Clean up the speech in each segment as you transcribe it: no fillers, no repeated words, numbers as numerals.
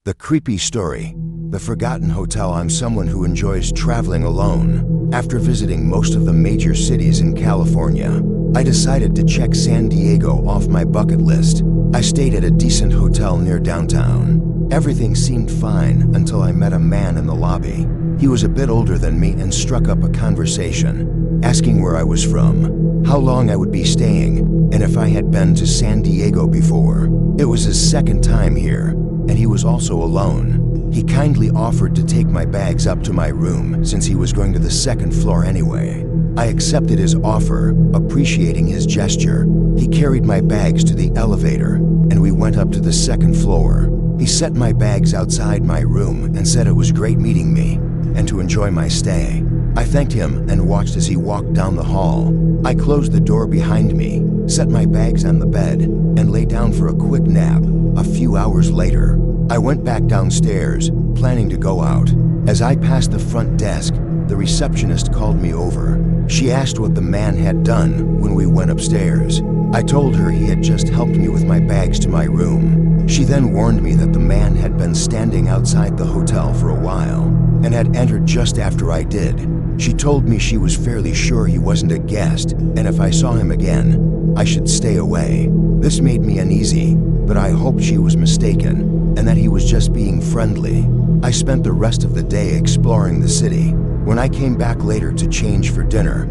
The Creepy Story. The Forgotten Hotel. I'm someone who enjoys traveling alone. After visiting most of the major cities in California, I decided to check San Diego off my bucket list. I stayed at a decent hotel near downtown. Everything seemed fine until I met a man in the lobby. He was a bit older than me and struck up a conversation, asking where I was from, how long I would be staying, and if I had been to San Diego before. It was his second time here, and he was also alone. He kindly offered to take my bags up to my room since he was going to the second floor anyway. I accepted his offer, appreciating his gesture. He carried my bags to the elevator, and we went up to the second floor. He set my bags outside my room and said it was great meeting me and to enjoy my stay. I thanked him and watched as he walked down the hall. I closed the door behind me, set my bags on the bed, and lay down for a quick nap. A few hours later, I went back downstairs, planning to go out. As I passed the front desk, the receptionist called me over. She asked what the man had done when we went upstairs. I told her he had just helped me with my bags to my room. She then warned me that the man had been standing outside the hotel for a while and had entered just after I did. She told me she was fairly sure he wasn't a guest, and if I saw him again, I should stay away. This made me uneasy, but I hoped she was mistaken and that he was just being friendly. I spent the rest of the day exploring the city. When I came back later to change for dinner,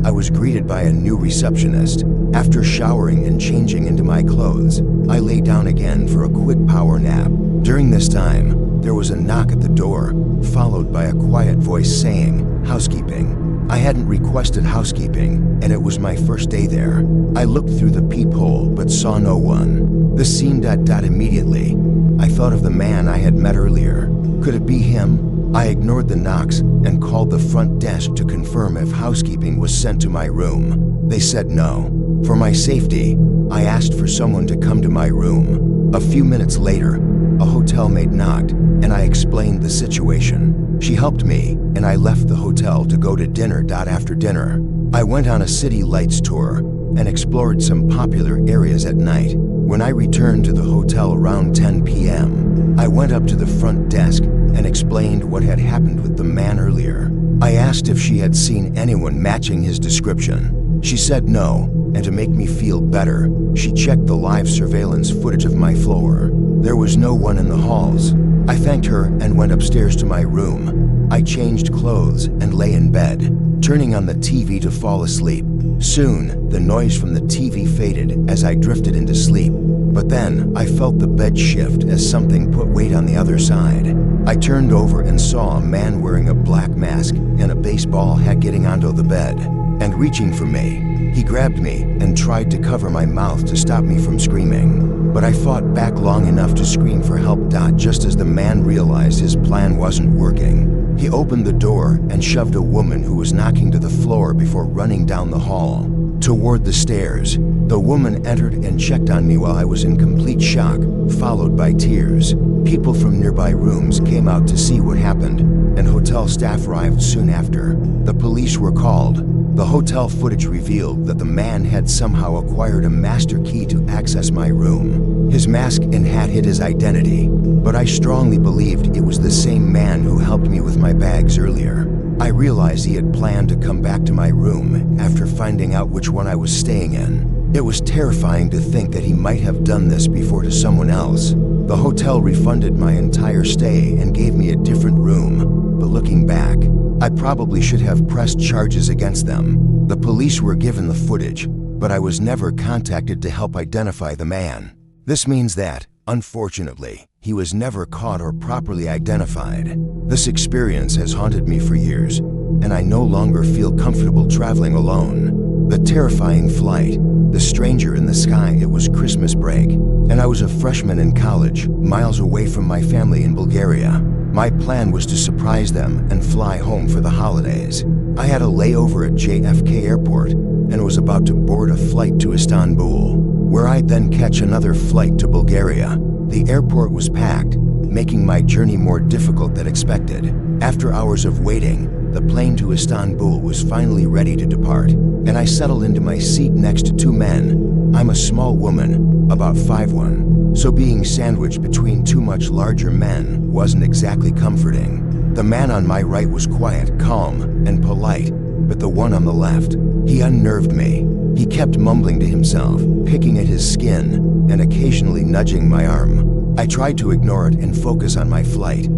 I was greeted by a new receptionist. After showering and changing into my clothes, I lay down again for a quick power nap. During this time, there was a knock at the door, followed by a quiet voice saying, "Housekeeping." I hadn't requested housekeeping, and it was my first day there. I looked through the peephole but saw no one. This scene immediately. I thought of the man I had met earlier. Could it be him? I ignored the knocks and called the front desk to confirm if housekeeping was sent to my room. They said no. For my safety, I asked for someone to come to my room. A few minutes later, a hotel maid knocked, and I explained the situation. She helped me, and I left the hotel to go to dinner. After dinner, I went on a city lights tour and explored some popular areas at night. When I returned to the hotel around 10 p.m., I went up to the front desk and explained what had happened with the man earlier. I asked if she had seen anyone matching his description. She said no, and to make me feel better, she checked the live surveillance footage of my floor. There was no one in the halls. I thanked her and went upstairs to my room. I changed clothes and lay in bed, turning on the TV to fall asleep. Soon, the noise from the TV faded as I drifted into sleep. But then, I felt the bed shift as something put weight on the other side. I turned over and saw a man wearing a black mask and a baseball hat getting onto the bed and reaching for me. He grabbed me and tried to cover my mouth to stop me from screaming. But I fought back long enough to scream for help. Just as the man realized his plan wasn't working, he opened the door and shoved a woman who was knocking to the floor before running down the hall toward the stairs. The woman entered and checked on me while I was in complete shock, followed by tears. People from nearby rooms came out to see what happened, and hotel staff arrived soon after. The police were called. The hotel footage revealed that the man had somehow acquired a master key to access my room. His mask and hat hid his identity, but I strongly believed it was the same man who helped me with my bags earlier. I realized he had planned to come back to my room after finding out which one I was staying in. It was terrifying to think that he might have done this before to someone else. The hotel refunded my entire stay and gave me a different room, but looking back, I probably should have pressed charges against them. The police were given the footage, but I was never contacted to help identify the man. This means that, unfortunately, he was never caught or properly identified. This experience has haunted me for years, and I no longer feel comfortable traveling alone. The terrifying flight, the stranger in the sky. It was Christmas break, and I was a freshman in college, miles away from my family in Bulgaria. My plan was to surprise them and fly home for the holidays. I had a layover at JFK Airport and was about to board a flight to Istanbul, where I'd then catch another flight to Bulgaria. The airport was packed, making my journey more difficult than expected. After hours of waiting, the plane to Istanbul was finally ready to depart, and I settled into my seat next to two men. I'm a small woman, about 5'1", so being sandwiched between two much larger men wasn't exactly comforting. The man on my right was quiet, calm, and polite, but the one on the left, he unnerved me. He kept mumbling to himself, picking at his skin, and occasionally nudging my arm. I tried to ignore it and focus on my flight,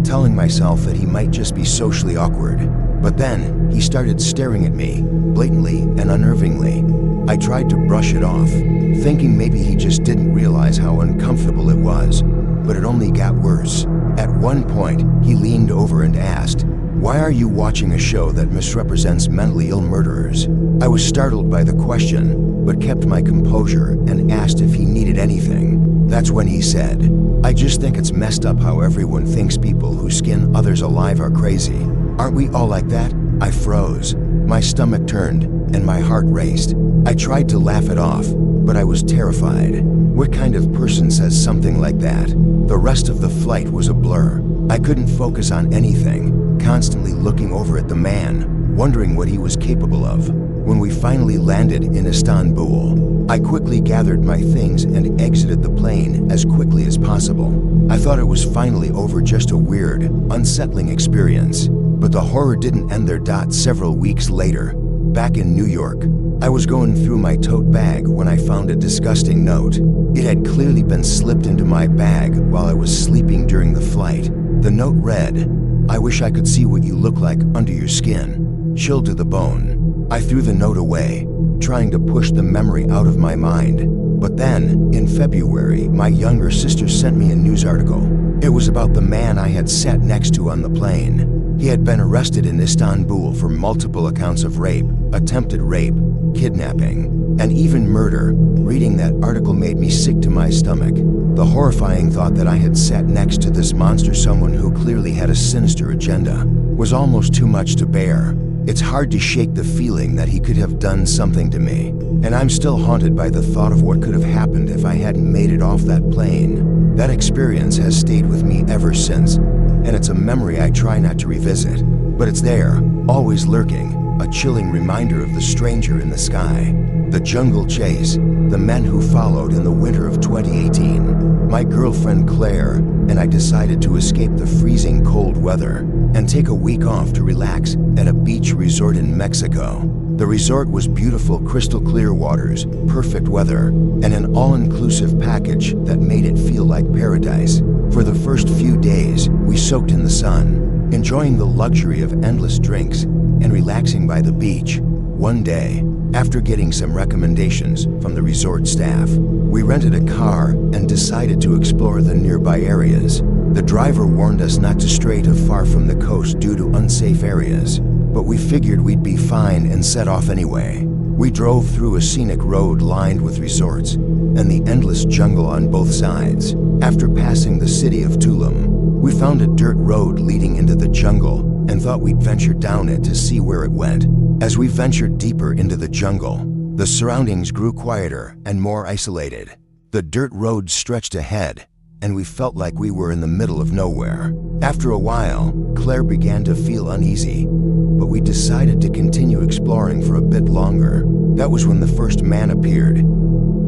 telling myself that he might just be socially awkward. But then, he started staring at me, blatantly and unnervingly. I tried to brush it off, thinking maybe he just didn't realize how uncomfortable it was, but it only got worse. At one point, he leaned over and asked, "Why are you watching a show that misrepresents mentally ill murderers?" I was startled by the question, but kept my composure and asked if he needed anything. That's when he said, "I just think it's messed up how everyone thinks people who skin others alive are crazy. Aren't we all like that?" I froze. My stomach turned, and my heart raced. I tried to laugh it off, but I was terrified. What kind of person says something like that? The rest of the flight was a blur. I couldn't focus on anything, constantly looking over at the man, wondering what he was capable of. When we finally landed in Istanbul, I quickly gathered my things and exited the plane as quickly as possible. I thought it was finally over, just a weird, unsettling experience. But the horror didn't end there. Several weeks later, back in New York, I was going through my tote bag when I found a disgusting note. It had clearly been slipped into my bag while I was sleeping during the flight. The note read, "I wish I could see what you look like under your skin, chilled to the bone." I threw the note away, trying to push the memory out of my mind. But then, in February, my younger sister sent me a news article. It was about the man I had sat next to on the plane. He had been arrested in Istanbul for multiple accounts of rape, attempted rape, kidnapping, and even murder. Reading that article made me sick to my stomach. The horrifying thought that I had sat next to this monster, someone who clearly had a sinister agenda, was almost too much to bear. It's hard to shake the feeling that he could have done something to me, and I'm still haunted by the thought of what could have happened if I hadn't made it off that plane. That experience has stayed with me ever since, and it's a memory I try not to revisit. But it's there, always lurking, a chilling reminder of the stranger in the sky. The jungle chase, the men who followed in the winter of 2018. My girlfriend Claire and I decided to escape the freezing cold weather and take a week off to relax at a beach resort in Mexico. The resort was beautiful, crystal clear waters, perfect weather, and an all-inclusive package that made it feel like paradise. For the first few days, we soaked in the sun, enjoying the luxury of endless drinks and relaxing by the beach. One day, after getting some recommendations from the resort staff, we rented a car and decided to explore the nearby areas. The driver warned us not to stray too far from the coast due to unsafe areas, but we figured we'd be fine and set off anyway. We drove through a scenic road lined with resorts and the endless jungle on both sides. After passing the city of Tulum, we found a dirt road leading into the jungle and thought we'd venture down it to see where it went. As we ventured deeper into the jungle, the surroundings grew quieter and more isolated. The dirt road stretched ahead, and we felt like we were in the middle of nowhere. After a while, Claire began to feel uneasy, but we decided to continue exploring for a bit longer. That was when the first man appeared.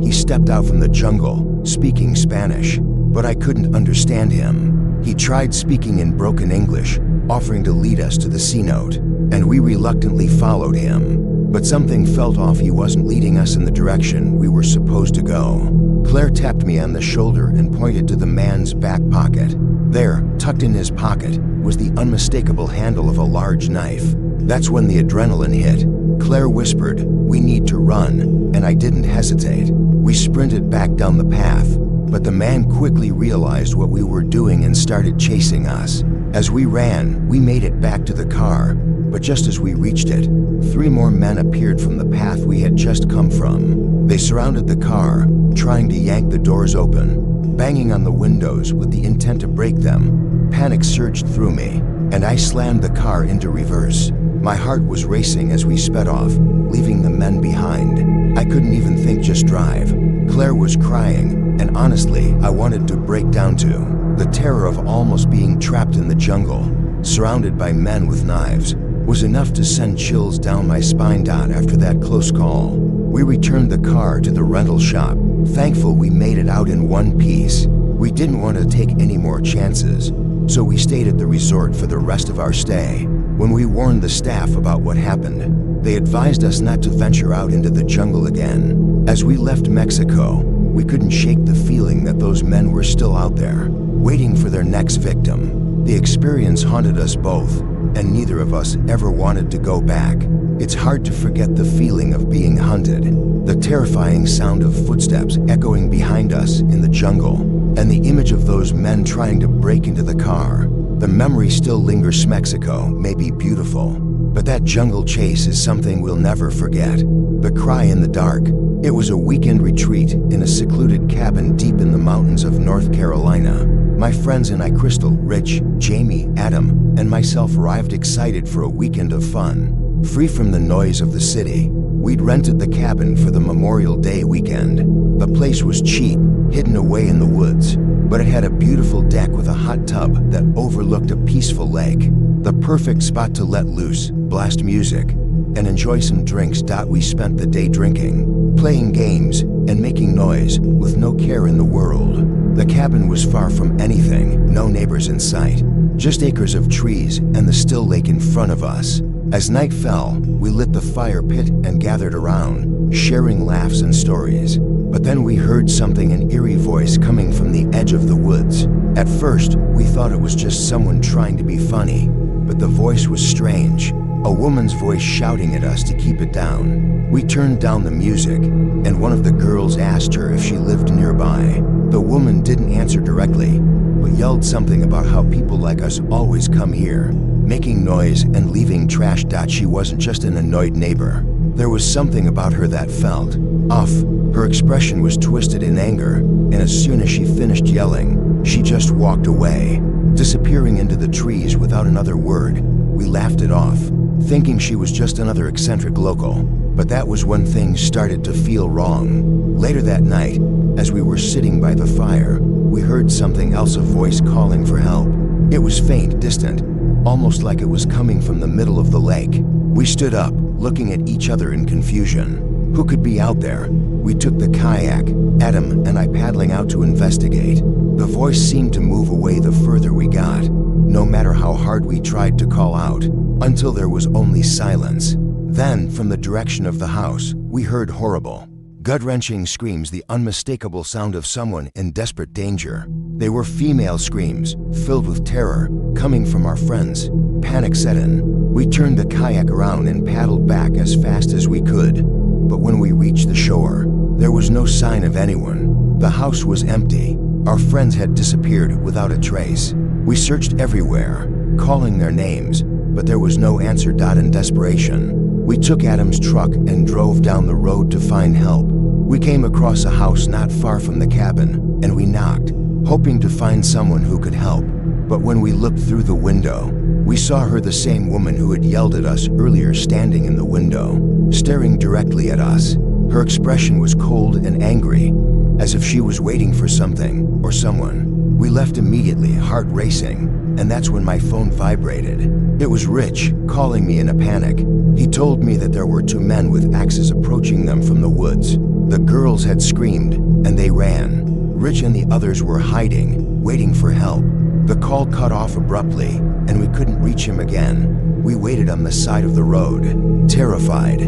He stepped out from the jungle, speaking Spanish, but I couldn't understand him. He tried speaking in broken English, offering to lead us to the cenote, and we reluctantly followed him. But something felt off. He wasn't leading us in the direction we were supposed to go. Claire tapped me on the shoulder and pointed to the man's back pocket. There, tucked in his pocket, was the unmistakable handle of a large knife. That's when the adrenaline hit. Claire whispered, "We need to run," and I didn't hesitate. We sprinted back down the path, but the man quickly realized what we were doing and started chasing us. As we ran, we made it back to the car, but just as we reached it, 3 more men appeared from the path we had just come from. They surrounded the car, trying to yank the doors open, banging on the windows with the intent to break them. Panic surged through me, and I slammed the car into reverse. My heart was racing as we sped off, leaving the men behind. I couldn't even think, just drive. Claire was crying, and honestly, I wanted to break down too. The terror of almost being trapped in the jungle, surrounded by men with knives, was enough to send chills down my spine. After that close call, we returned the car to the rental shop thankful we made it out in one piece. We didn't want to take any more chances, so we stayed at the resort for the rest of our stay. When we warned the staff about what happened, they advised us not to venture out into the jungle again. As we left Mexico, we couldn't shake the feeling that those men were still out there, waiting for their next victim. The experience haunted us both, and neither of us ever wanted to go back. It's hard to forget the feeling of being hunted, the terrifying sound of footsteps echoing behind us in the jungle, and the image of those men trying to break into the car. The memory still lingers. Mexico may be beautiful, but that jungle chase is something we'll never forget. The cry in the dark. It was a weekend retreat in a secluded cabin deep in the mountains of North Carolina. My friends and I, Crystal, Rich, Jamie, Adam, and myself, arrived excited for a weekend of fun. Free from the noise of the city, we'd rented the cabin for the Memorial Day weekend. The place was cheap, hidden away in the woods, but it had a beautiful deck with a hot tub that overlooked a peaceful lake. The perfect spot to let loose, blast music, and enjoy some drinks. We spent the day drinking, playing games, and making noise with no care in the world. The cabin was far from anything, no neighbors in sight, just acres of trees and the still lake in front of us. As night fell, we lit the fire pit and gathered around, sharing laughs and stories. But then we heard something, an eerie voice coming from the edge of the woods. At first, we thought it was just someone trying to be funny, but the voice was strange. A woman's voice shouting at us to keep it down. We turned down the music, and one of the girls asked her if she lived nearby. The woman didn't answer directly, but yelled something about how people like us always come here, making noise and leaving trash. She wasn't just an annoyed neighbor. There was something about her that felt off. Her expression was twisted in anger, and as soon as she finished yelling, she just walked away, disappearing into the trees without another word. We laughed it off, thinking she was just another eccentric local. But that was when things started to feel wrong. Later that night, as we were sitting by the fire, we heard something else, a voice calling for help. It was faint, distant, almost like it was coming from the middle of the lake. We stood up, looking at each other in confusion. Who could be out there? We took the kayak, Adam and I paddling out to investigate. The voice seemed to move away the further we got, no matter how hard we tried to call out, until there was only silence. Then, from the direction of the house, we heard horrible, gut-wrenching screams, the unmistakable sound of someone in desperate danger. They were female screams, filled with terror, coming from our friends. Panic set in. We turned the kayak around and paddled back as fast as we could. But when we reached the shore, there was no sign of anyone. The house was empty. Our friends had disappeared without a trace. We searched everywhere, calling their names, but there was no answer. In desperation, we took Adam's truck and drove down the road to find help. We came across a house not far from the cabin, and we knocked, hoping to find someone who could help. But when we looked through the window, we saw her, the same woman who had yelled at us earlier, standing in the window, staring directly at us. Her expression was cold and angry, as if she was waiting for something or someone. We left immediately, heart racing, and that's when my phone vibrated. It was Rich, calling me in a panic. He told me that there were two men with axes approaching them from the woods. The girls had screamed, and they ran. Rich and the others were hiding, waiting for help. The call cut off abruptly, and we couldn't reach him again. We waited on the side of the road, terrified.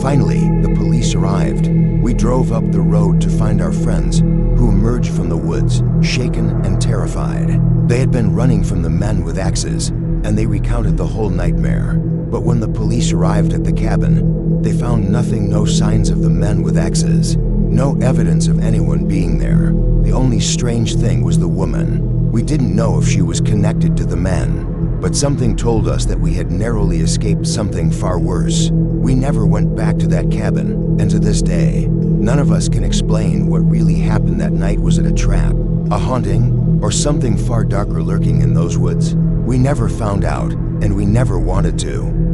Finally, the police arrived. We drove up the road to find our friends, who emerged from the woods, shaken and terrified. They had been running from the men with axes, and they recounted the whole nightmare. But when the police arrived at the cabin, they found nothing, no signs of the men with axes, no evidence of anyone being there. The only strange thing was the woman. We didn't know if she was connected to the men, but something told us that we had narrowly escaped something far worse. We never went back to that cabin, and to this day, none of us can explain what really happened that night. Was it a trap, a haunting, or something far darker lurking in those woods? We never found out, and we never wanted to.